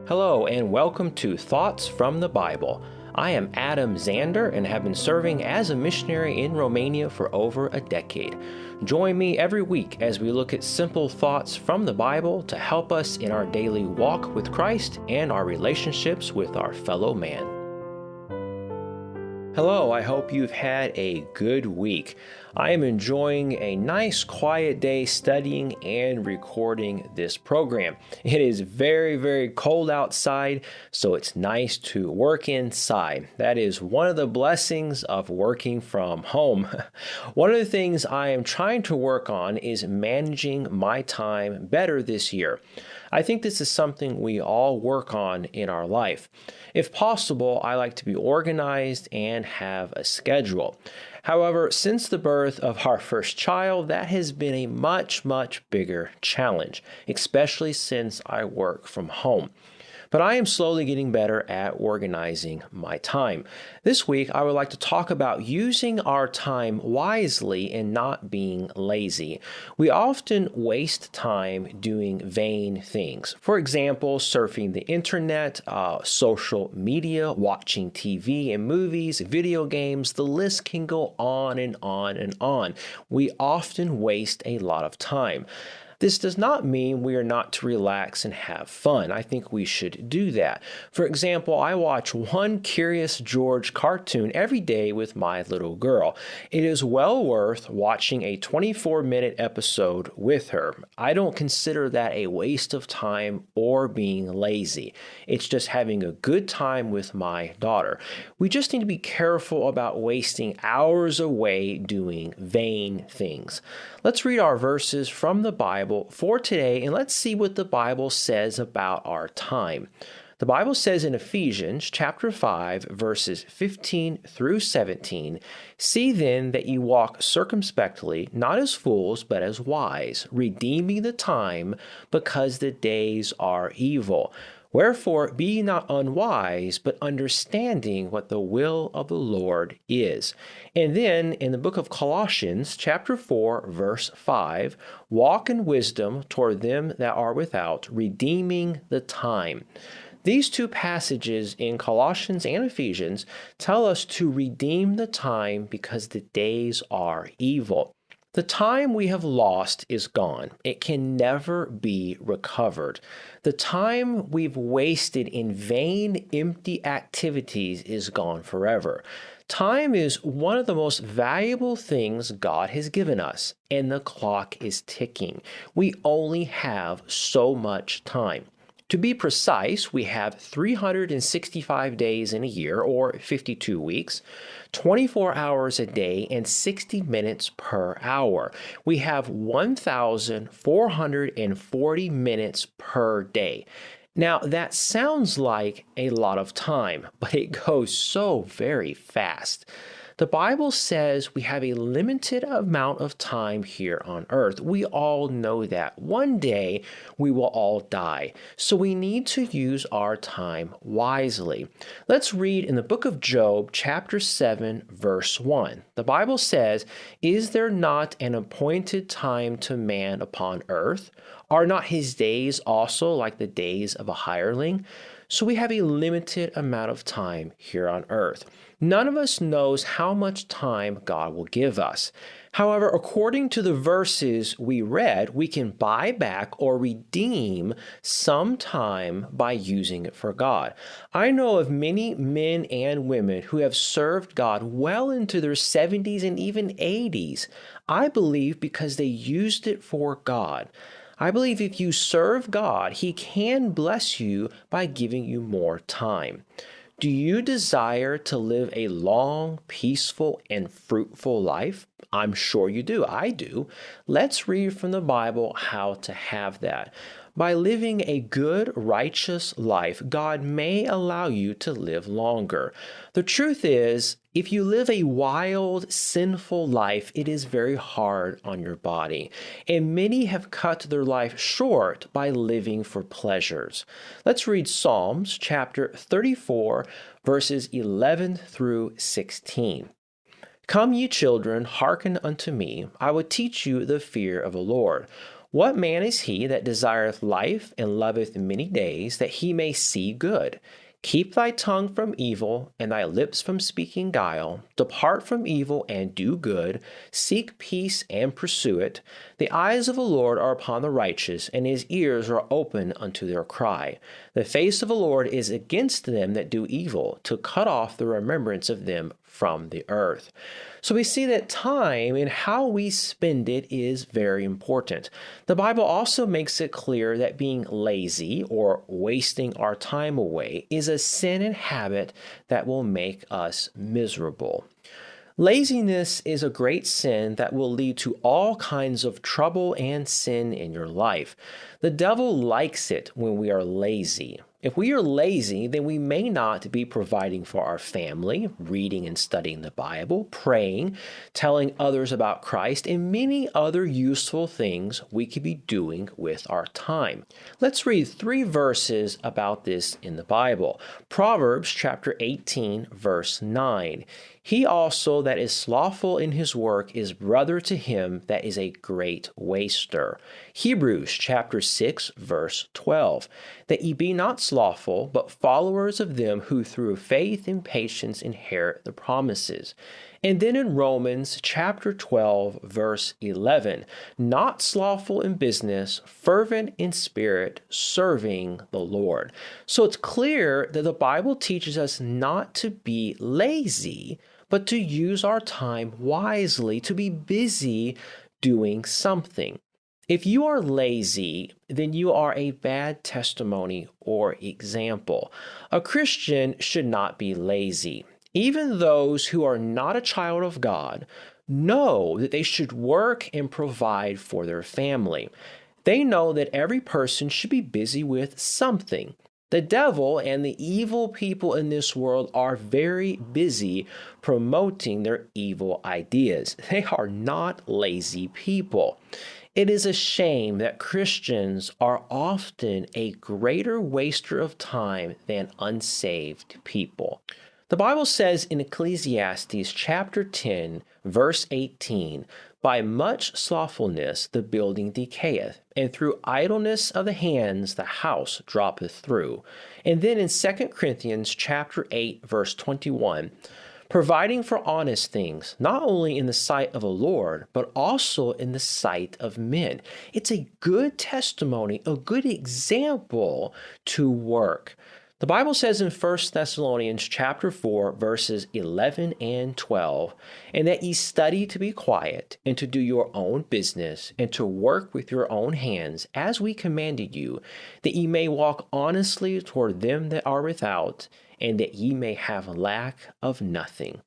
Hello, and welcome to Thoughts from the Bible. I am Adam Zander and have been serving as a missionary in Romania for over a decade. Join me every week as we look at simple thoughts from the Bible to help us in our daily walk with Christ and our relationships with our fellow man. Hello, I hope you've had a good week. I am enjoying a nice quiet day studying and recording this program. It is very, very cold outside, so it's nice to work inside. That is one of the blessings of working from home. One of the things I am trying to work on is managing my time better this year. I think this is something we all work on in our life. If possible, I like to be organized and have a schedule. However, since the birth of our first child, that has been a much bigger challenge, especially since I work from home. But I am slowly getting better at organizing my time. This week, I would like to talk about using our time wisely and not being lazy. We often waste time doing vain things. For example, surfing the internet, social media, watching TV and movies, video games, the list can go on and on and on. We often waste a lot of time. This does not mean we are not to relax and have fun. I think we should do that. For example, I watch one Curious George cartoon every day with my little girl. It is well worth watching a 24-minute episode with her. I don't consider that a waste of time or being lazy. It's just having a good time with my daughter. We just need to be careful about wasting hours away doing vain things. Let's read our verses from the Bible for today, and let's see what the Bible says about our time. The Bible says in Ephesians chapter 5, verses 15 through 17, "See then that you walk circumspectly, not as fools, but as wise, redeeming the time, because the days are evil. Wherefore be ye not unwise, but understanding what the will of the Lord is." And then in the book of Colossians, chapter 4, verse 5, "Walk in wisdom toward them that are without, redeeming the time." These two passages in Colossians and Ephesians tell us to redeem the time because the days are evil. The time we have lost is gone. It can never be recovered. The time we've wasted in vain, empty activities is gone forever. Time is one of the most valuable things God has given us, and the clock is ticking. We only have so much time. To be precise, we have 365 days in a year, or 52 weeks, 24 hours a day, and 60 minutes per hour. We have 1,440 minutes per day. Now, that sounds like a lot of time, but it goes so very fast. The Bible says we have a limited amount of time here on earth. We all know that. One day we will all die. So we need to use our time wisely. Let's read in the book of Job, chapter 7, verse 1. The Bible says, "Is there not an appointed time to man upon earth? Are not his days also like the days of a hireling?" So we have a limited amount of time here on earth. None of us knows how much time God will give us. However, according to the verses we read, we can buy back or redeem some time by using it for God. I know of many men and women who have served God well into their 70s and even 80s. I believe because they used it for God. I believe if you serve God, He can bless you by giving you more time. Do you desire to live a long, peaceful, and fruitful life? I'm sure you do. I do. Let's read from the Bible how to have that. By living a good, righteous life, God may allow you to live longer. The truth is, if you live a wild, sinful life, it is very hard on your body. And many have cut their life short by living for pleasures. Let's read Psalms chapter 34, verses 11 through 16. "Come, ye children, hearken unto me. I will teach you the fear of the Lord. What man is he that desireth life and loveth many days, that he may see good? Keep thy tongue from evil, and thy lips from speaking guile. Depart from evil and do good. Seek peace and pursue it. The eyes of the Lord are upon the righteous, and his ears are open unto their cry. The face of the Lord is against them that do evil, to cut off the remembrance of them from the earth. So we see that time and how we spend it is very important. The Bible also makes it clear that being lazy or wasting our time away is a sin and habit that will make us miserable. Laziness is a great sin that will lead to all kinds of trouble and sin in your life. The devil likes it when we are lazy. If we are lazy, then we may not be providing for our family, reading and studying the Bible, praying, telling others about Christ, and many other useful things we could be doing with our time. Let's read 3 verses about this in the Bible. Proverbs chapter 18, verse 9. He also that is slothful in his work is brother to him that is a great waster. Hebrews chapter 6, verse 12. That ye be not slothful, but followers of them who through faith and patience inherit the promises. And then in Romans chapter 12, verse 11, not slothful in business, fervent in spirit, serving the Lord. So it's clear that the Bible teaches us not to be lazy, but to use our time wisely, to be busy doing something. If you are lazy, then you are a bad testimony or example. A Christian should not be lazy. Even those who are not a child of God know that they should work and provide for their family. They know that every person should be busy with something. The devil and the evil people in this world are very busy promoting their evil ideas. They are not lazy people. It is a shame that Christians are often a greater waster of time than unsaved people. The Bible says in Ecclesiastes chapter 10, verse 18, by much slothfulness the building decayeth, and through idleness of the hands the house droppeth through. And then in 2 Corinthians chapter 8, verse 21, providing for honest things, not only in the sight of the Lord, but also in the sight of men. It's a good testimony, a good example to work. The Bible says in 1 Thessalonians chapter 4, verses 11 and 12, and that ye study to be quiet, and to do your own business, and to work with your own hands, as we commanded you, that ye may walk honestly toward them that are without, and that ye may have lack of nothing.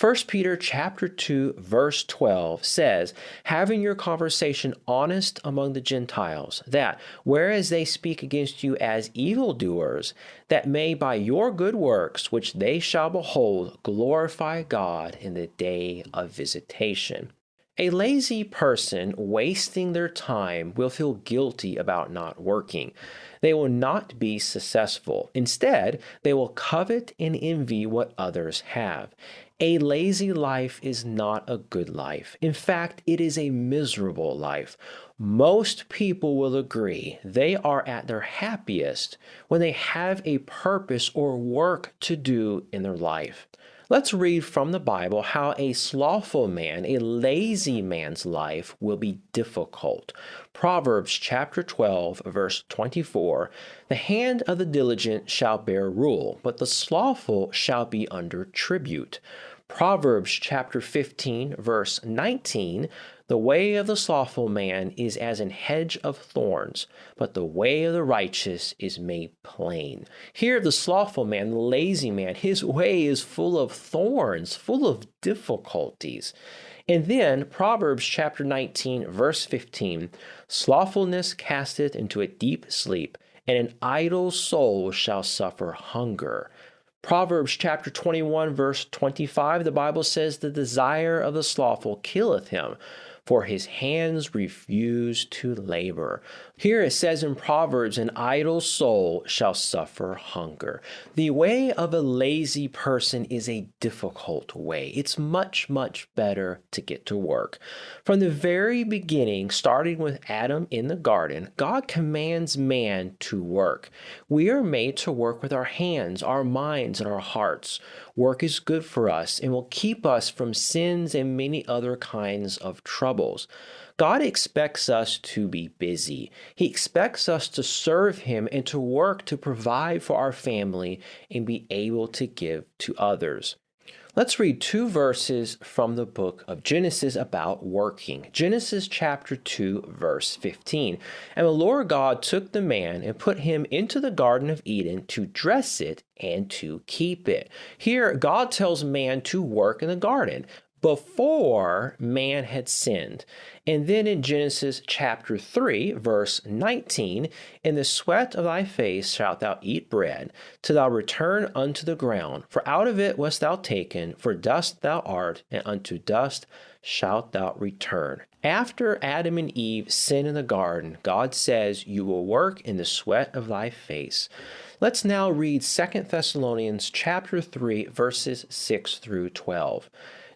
1 Peter chapter 2, verse 12 says, having your conversation honest among the Gentiles, that, whereas they speak against you as evildoers, that may by your good works, which they shall behold, glorify God in the day of visitation. A lazy person wasting their time will feel guilty about not working. They will not be successful. Instead, they will covet and envy what others have. A lazy life is not a good life. In fact, it is a miserable life. Most people will agree they are at their happiest when they have a purpose or work to do in their life. Let's read from the Bible how a slothful man, a lazy man's life will be difficult. Proverbs chapter 12, verse 24, the hand of the diligent shall bear rule, but the slothful shall be under tribute. Proverbs chapter 15, verse 19, the way of the slothful man is as an hedge of thorns, but the way of the righteous is made plain. Here, the slothful man, the lazy man, his way is full of thorns, full of difficulties. And then, Proverbs chapter 19, verse 15, slothfulness casteth into a deep sleep, and an idle soul shall suffer hunger. Proverbs chapter 21, verse 25, the Bible says, the desire of the slothful killeth him, for his hands refuse to labor. Here it says in Proverbs, an idle soul shall suffer hunger. The way of a lazy person is a difficult way. It's much, much better to get to work. From the very beginning, starting with Adam in the garden, God commands man to work. We are made to work with our hands, our minds, and our hearts. Work is good for us and will keep us from sins and many other kinds of troubles. God expects us to be busy. He expects us to serve Him and to work to provide for our family and be able to give to others. Let's read 2 verses from the book of Genesis about working. Genesis chapter 2, verse 15. And the Lord God took the man and put him into the Garden of Eden to dress it and to keep it. Here, God tells man to work in the garden before man had sinned. And then in Genesis chapter 3, verse 19, in the sweat of thy face shalt thou eat bread, till thou return unto the ground. For out of it wast thou taken, for dust thou art, and unto dust shalt thou return. After Adam and Eve sin in the garden, God says, you will work in the sweat of thy face. Let's now read 2 Thessalonians chapter 3, verses 6 through 12.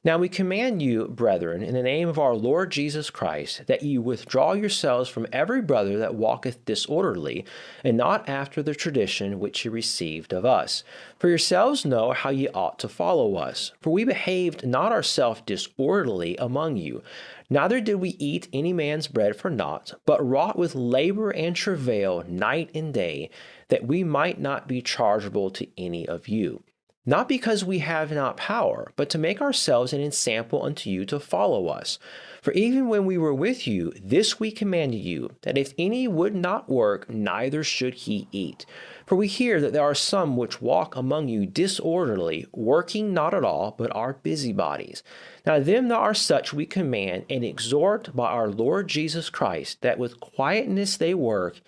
Now we command you, brethren, in the name of our Lord Jesus Christ, that ye withdraw yourselves from every brother that walketh disorderly, and not after the tradition which ye received of us. For yourselves know how ye ought to follow us. For we behaved not ourselves disorderly among you, neither did we eat any man's bread for naught, but wrought with labor and travail night and day, that we might not be chargeable to any of you. Not because we have not power, but to make ourselves an ensample unto you to follow us. For even when we were with you, this we commanded you, that if any would not work, neither should he eat. For we hear that there are some which walk among you disorderly, working not at all, but are busybodies. Now them that are such we command and exhort by our Lord Jesus Christ, that with quietness they work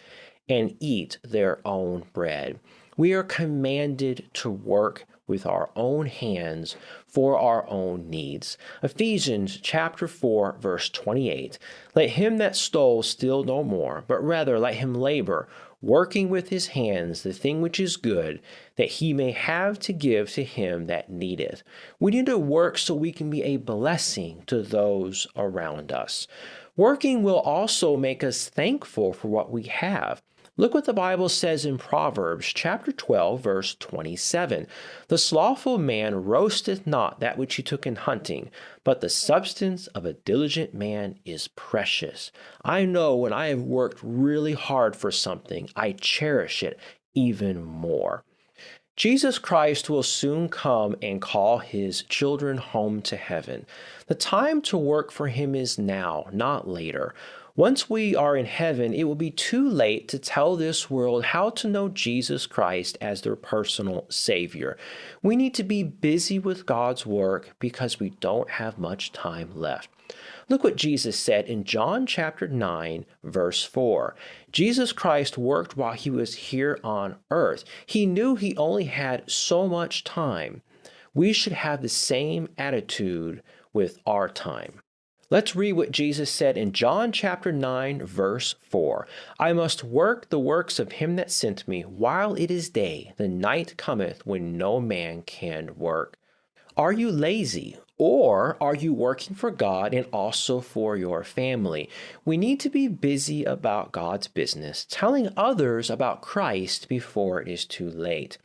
and eat their own bread. We are commanded to work with our own hands for our own needs. Ephesians chapter 4, verse 28. Let him that stole steal no more, but rather let him labor, working with his hands the thing which is good, that he may have to give to him that needeth. We need to work so we can be a blessing to those around us. Working will also make us thankful for what we have. Look what the Bible says in Proverbs chapter 12, verse 27. The slothful man roasteth not that which he took in hunting, but the substance of a diligent man is precious. I know when I have worked really hard for something, I cherish it even more. Jesus Christ will soon come and call his children home to heaven. The time to work for him is now, not later. Once we are in heaven, it will be too late to tell this world how to know Jesus Christ as their personal Savior. We need to be busy with God's work because we don't have much time left. Look what Jesus said in John chapter 9, verse 4. Jesus Christ worked while he was here on earth. He knew he only had so much time. We should have the same attitude with our time. Let's read what Jesus said in John chapter 9, verse 4. I must work the works of him that sent me while it is day. The night cometh when no man can work. Are you lazy? Or are you working for God and also for your family? We need to be busy about God's business, telling others about Christ before it is too late.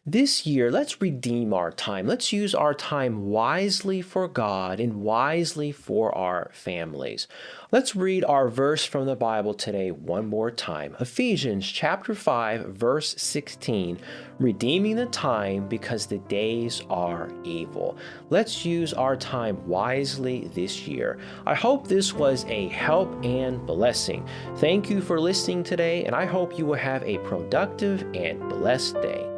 This year, let's redeem our time. Let's use our time wisely for God and wisely for our families. Let's read our verse from the Bible today one more time. Ephesians chapter 5, verse 16. Redeeming the time because the days are evil. Let's use our time wisely this year. I hope this was a help and blessing. Thank you for listening today, and I hope you will have a productive and blessed day.